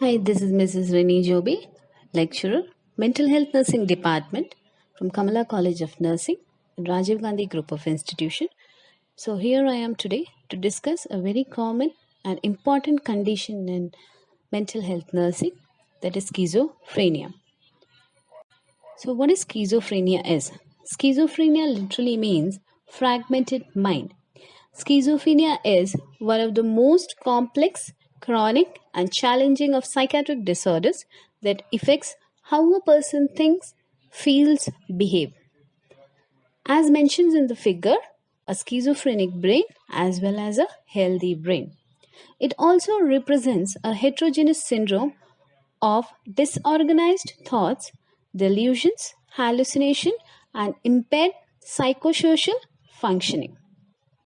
Hi, this is Mrs. Renee Joby, lecturer, Mental Health Nursing Department from Kamala College of Nursing and Rajiv Gandhi Group of Institution. So here I am today to discuss a very common and important condition in mental health nursing, that is schizophrenia. So what is schizophrenia is? Schizophrenia literally means fragmented mind. Schizophrenia is one of the most complex, chronic, and challenging of psychiatric disorders that affects how a person thinks, feels, behaves. As mentioned in the figure, a schizophrenic brain as well as a healthy brain. It also represents a heterogeneous syndrome of disorganized thoughts, delusions, hallucination, and impaired psychosocial functioning.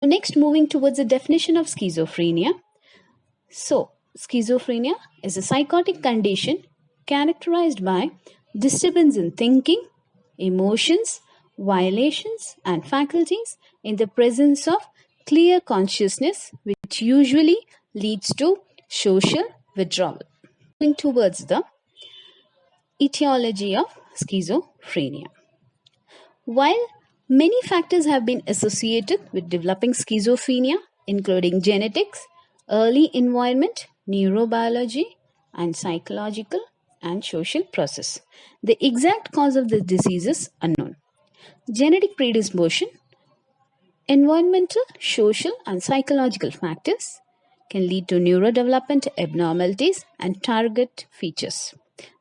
Next, moving towards the definition of schizophrenia. So, schizophrenia is a psychotic condition characterized by disturbance in thinking, emotions, violations, and faculties in the presence of clear consciousness, which usually leads to social withdrawal. Moving towards the etiology of schizophrenia. While many factors have been associated with developing schizophrenia, including genetics, early environment, neurobiology, and psychological and social process, the exact cause of the disease is unknown. Genetic predisposition, environmental, social, and psychological factors can lead to neurodevelopment abnormalities and target features.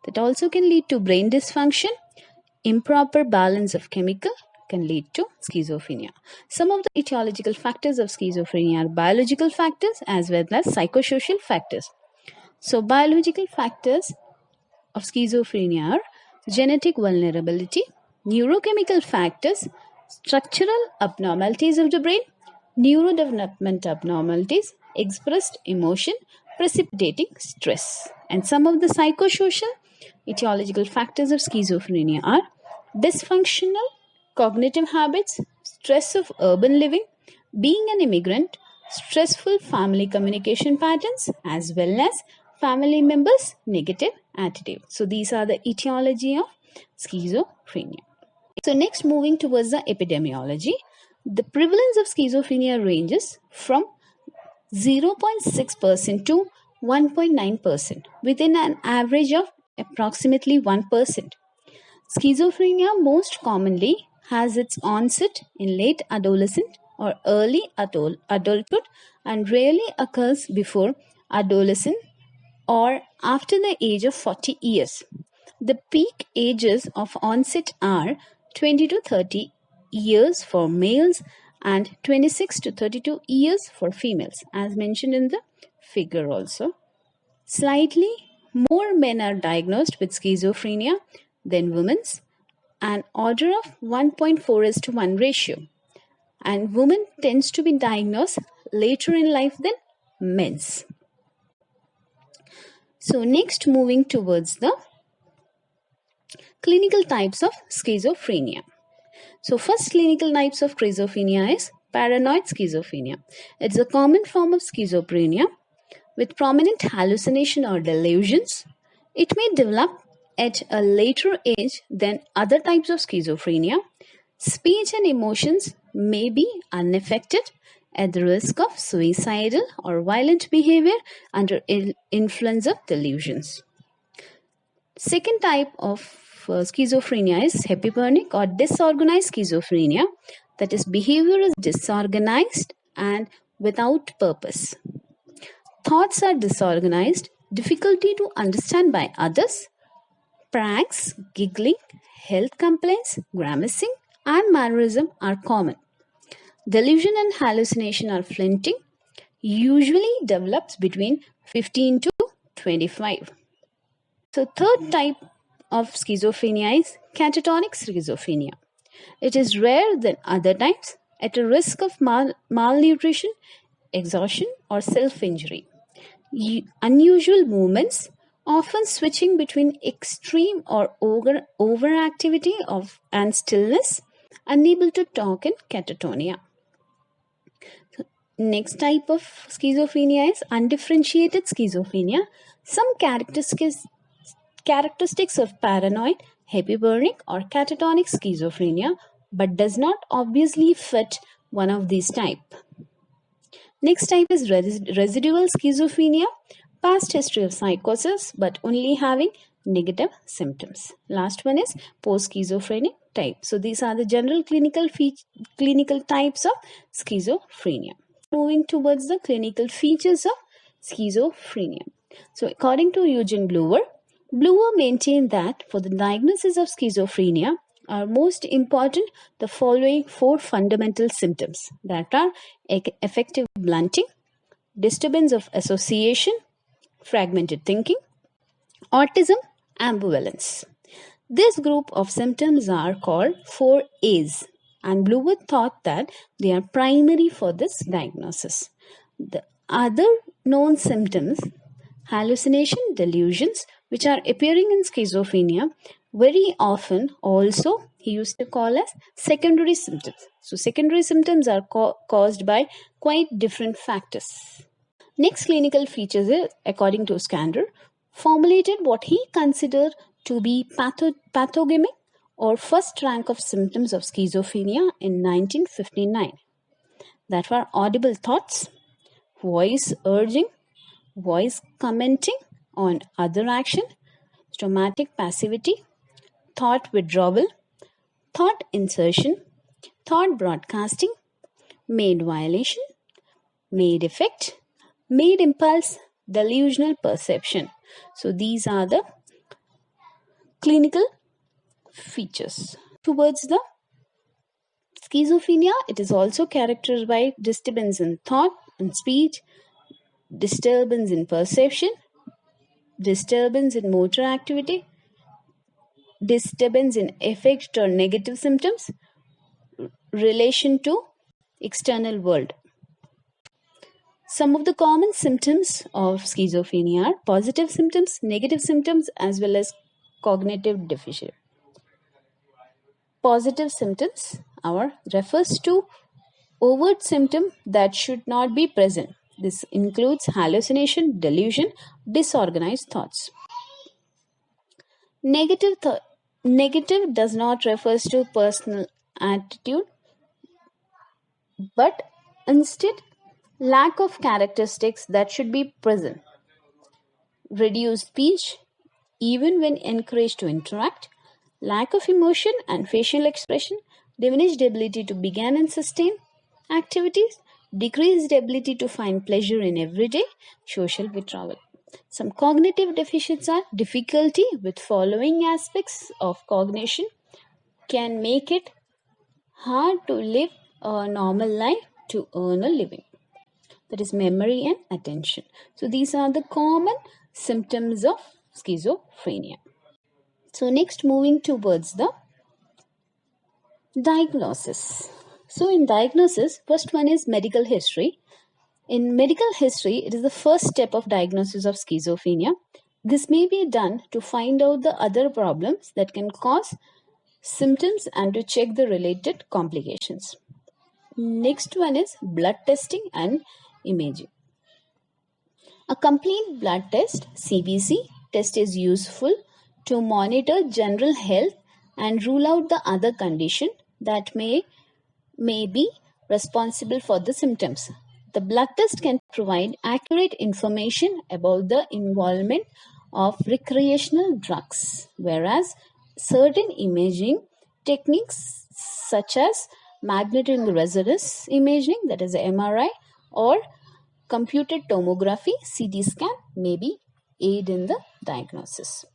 That also can lead to brain dysfunction. Improper balance of chemical can lead to schizophrenia. Some of the etiological factors of schizophrenia are biological factors as well as psychosocial factors. So, biological factors of schizophrenia are genetic vulnerability, neurochemical factors, structural abnormalities of the brain, neurodevelopment abnormalities, expressed emotion, precipitating stress. And some of the psychosocial etiological factors of schizophrenia are dysfunctional cognitive habits, stress of urban living, being an immigrant, stressful family communication patterns, as well as family members' negative attitude. So, these are the etiology of schizophrenia. So, next, moving towards the epidemiology, the prevalence of schizophrenia ranges from 0.6% to 1.9% within an average of approximately 1%. Schizophrenia most commonly has its onset in late adolescent or early adulthood and rarely occurs before adolescence or after the age of 40 years. The peak ages of onset are 20 to 30 years for males and 26 to 32 years for females, as mentioned in the figure also. Slightly more men are diagnosed with schizophrenia than women's, an order of 1.4:1 ratio, and women tends to be diagnosed later in life than men's. So next, moving towards the clinical types of schizophrenia. So first clinical types of schizophrenia is paranoid schizophrenia. It's a common form of schizophrenia with prominent hallucination or delusions. It may develop at a later age than other types of schizophrenia. Speech and emotions may be unaffected at the risk of suicidal or violent behavior under influence of delusions. Second type of schizophrenia is hypomanic or disorganized schizophrenia, that is, behavior is disorganized and without purpose. Thoughts are disorganized, difficulty to understand by others, pranks, giggling, health complaints, grimacing, and mannerism are common. Delusion and hallucination are fleeting, usually develops between 15 to 25. So, third type of schizophrenia is catatonic schizophrenia. It is rare than other types at a risk of malnutrition, exhaustion, or self-injury. Unusual movements, often switching between extreme or overactivity and stillness, unable to talk in catatonia. Next type of schizophrenia is undifferentiated schizophrenia. Some characteristics of paranoid, hyperbaric, or catatonic schizophrenia, but does not obviously fit one of these types. Next type is residual schizophrenia, past history of psychosis but only having negative symptoms. Last one is post-schizophrenic type. So these are the general clinical types of schizophrenia. Moving towards the clinical features of schizophrenia. So according to Eugene Blower maintained that for the diagnosis of schizophrenia are most important the following four fundamental symptoms, that are affective blunting, disturbance of association, fragmented thinking, autism, ambivalence. This group of symptoms are called 4A's, and Blower thought that they are primary for this diagnosis. The other known symptoms, hallucination, delusions, which are appearing in schizophrenia, very often also he used to call as secondary symptoms. So secondary symptoms are caused by quite different factors. Next clinical features is, according to Skander, formulated what he considered to be pathognomic or first rank of symptoms of schizophrenia in 1959. That were audible thoughts, voice urging, voice commenting on other action, stomatic passivity, thought withdrawal, thought insertion, thought broadcasting, made violation, made effect, made impulse, delusional perception. So these are the clinical features. Towards the schizophrenia, it is also characterized by disturbance in thought and speech, disturbance in perception, disturbance in motor activity, disturbance in affect or negative symptoms, relation to external world. Some of the common symptoms of schizophrenia are positive symptoms, negative symptoms, as well as cognitive deficit. Positive symptoms refers to overt symptom that should not be present. This includes hallucination, delusion, disorganized thoughts. Negative does not refer to personal attitude, but instead lack of characteristics that should be present. Reduced speech, even when encouraged to interact, lack of emotion and facial expression, diminished ability to begin and sustain activities, decreased ability to find pleasure in everyday social withdrawal. Some cognitive deficits are difficulty with following aspects of cognition, can make it hard to live a normal life to earn a living. That is memory and attention. So these are the common symptoms of schizophrenia. So next, moving towards the diagnosis. So in diagnosis, first one is medical history. In medical history, it is the first step of diagnosis of schizophrenia. This may be done to find out the other problems that can cause symptoms and to check the related complications. Next one is blood testing and imaging. A complete blood test, CBC, test is useful to monitor general health and rule out the other condition that may be responsible for the symptoms. The blood test can provide accurate information about the involvement of recreational drugs, whereas certain imaging techniques such as magnetic resonance imaging, that is MRI, or computed tomography, CT scan, may be aid in the diagnosis.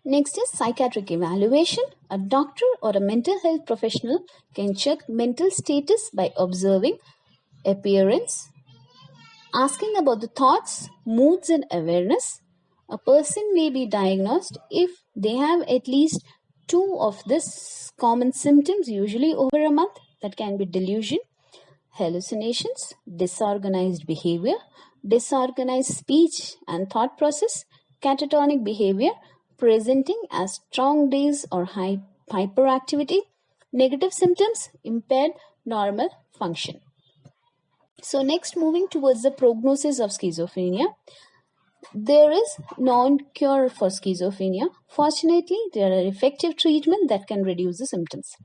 Next is psychiatric evaluation. A doctor or a mental health professional can check mental status by observing appearance, asking about the thoughts, moods, and awareness. A person may be diagnosed if they have at least 2 of these common symptoms, usually over a month. That can be delusion, hallucinations, disorganized behavior, disorganized speech and thought process, catatonic behavior, presenting as strong days or hyperactivity, negative symptoms, impaired normal function. So next, moving towards the prognosis of schizophrenia. There is no cure for schizophrenia. Fortunately, there are effective treatments that can reduce the symptoms,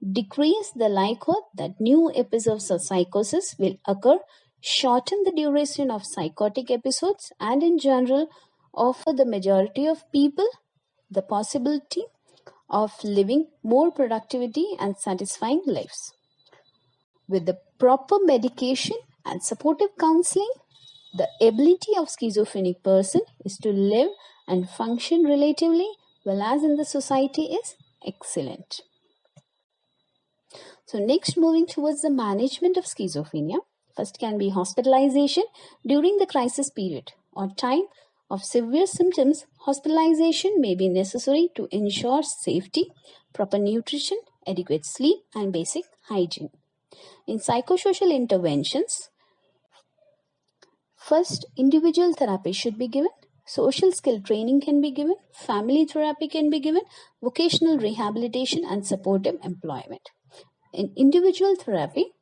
decrease the likelihood that new episodes of psychosis will occur, shorten the duration of psychotic episodes, and in general, offer the majority of people the possibility of living more productivity and satisfying lives. With the proper medication and supportive counseling, the ability of schizophrenic person is to live and function relatively well as in the society is excellent. So next, moving towards the management of schizophrenia, first can be hospitalization during the crisis period or time of severe symptoms. Hospitalization may be necessary to ensure safety, proper nutrition, adequate sleep, and basic hygiene. In psychosocial interventions, first, individual therapy should be given, social skill training can be given, family therapy can be given, vocational rehabilitation, and supportive employment. In individual therapy,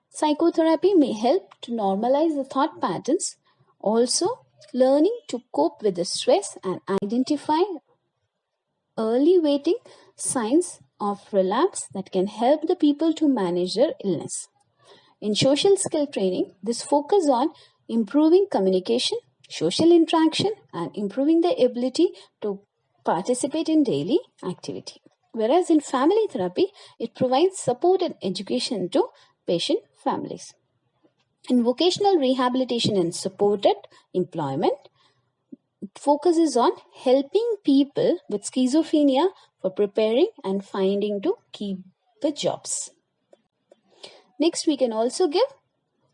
psychotherapy may help to normalize the thought patterns, also learning to cope with the stress and identify early waiting signs of relapse that can help the people to manage their illness. In social skill training, this focus on improving communication, social interaction, and improving the ability to participate in daily activity. Whereas in family therapy, it provides support and education to patient families. In vocational rehabilitation and supported employment, it focuses on helping people with schizophrenia for preparing and finding to keep the jobs. Next, we can also give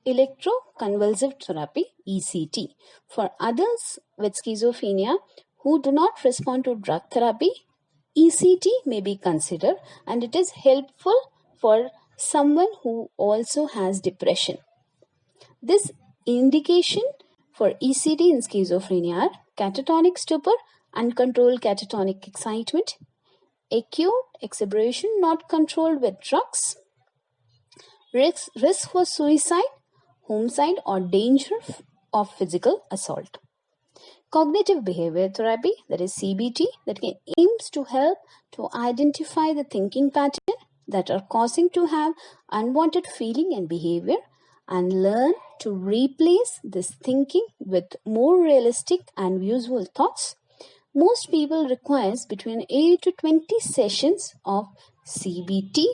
electroconvulsive therapy ECT for adults with schizophrenia who do not respond to drug therapy. ECT may be considered and it is helpful for someone who also has depression. This indication for ECT in schizophrenia are catatonic stupor, uncontrolled catatonic excitement, acute exhilaration not controlled with drugs, risk for suicide, homicide, or danger of physical assault. Cognitive behavior therapy, that is CBT, that aims to help to identify the thinking pattern that are causing to have unwanted feeling and behavior and learn to replace this thinking with more realistic and useful thoughts. Most people requires between 8 to 20 sessions of CBT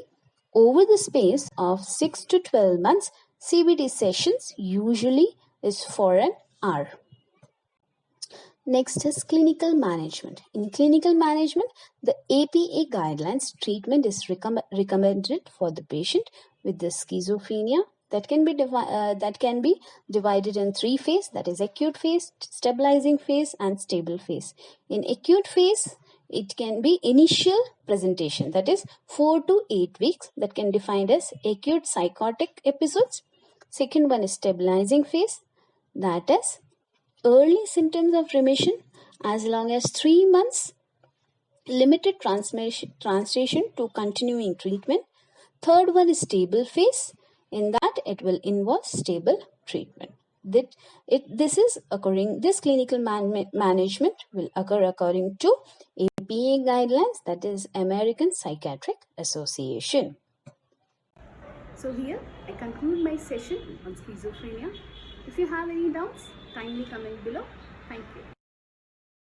over the space of 6 to 12 months. CBT sessions usually is for an hour. Next is clinical management. In clinical management, the APA guidelines treatment is recommended for the patient with the schizophrenia that can be divided in 3 phases, that is acute phase, stabilizing phase, and stable phase. In acute phase, it can be initial presentation, that is 4 to 8 weeks, that can be defined as acute psychotic episodes. Second one is stabilizing phase, that is early symptoms of remission as long as 3 months, limited translation to continuing treatment. Third one is stable phase. In that, it will involve stable treatment. This clinical management will occur according to APA guidelines, that is American Psychiatric Association. So here I conclude my session on schizophrenia. If you have any doubts, kindly comment below. Thank you.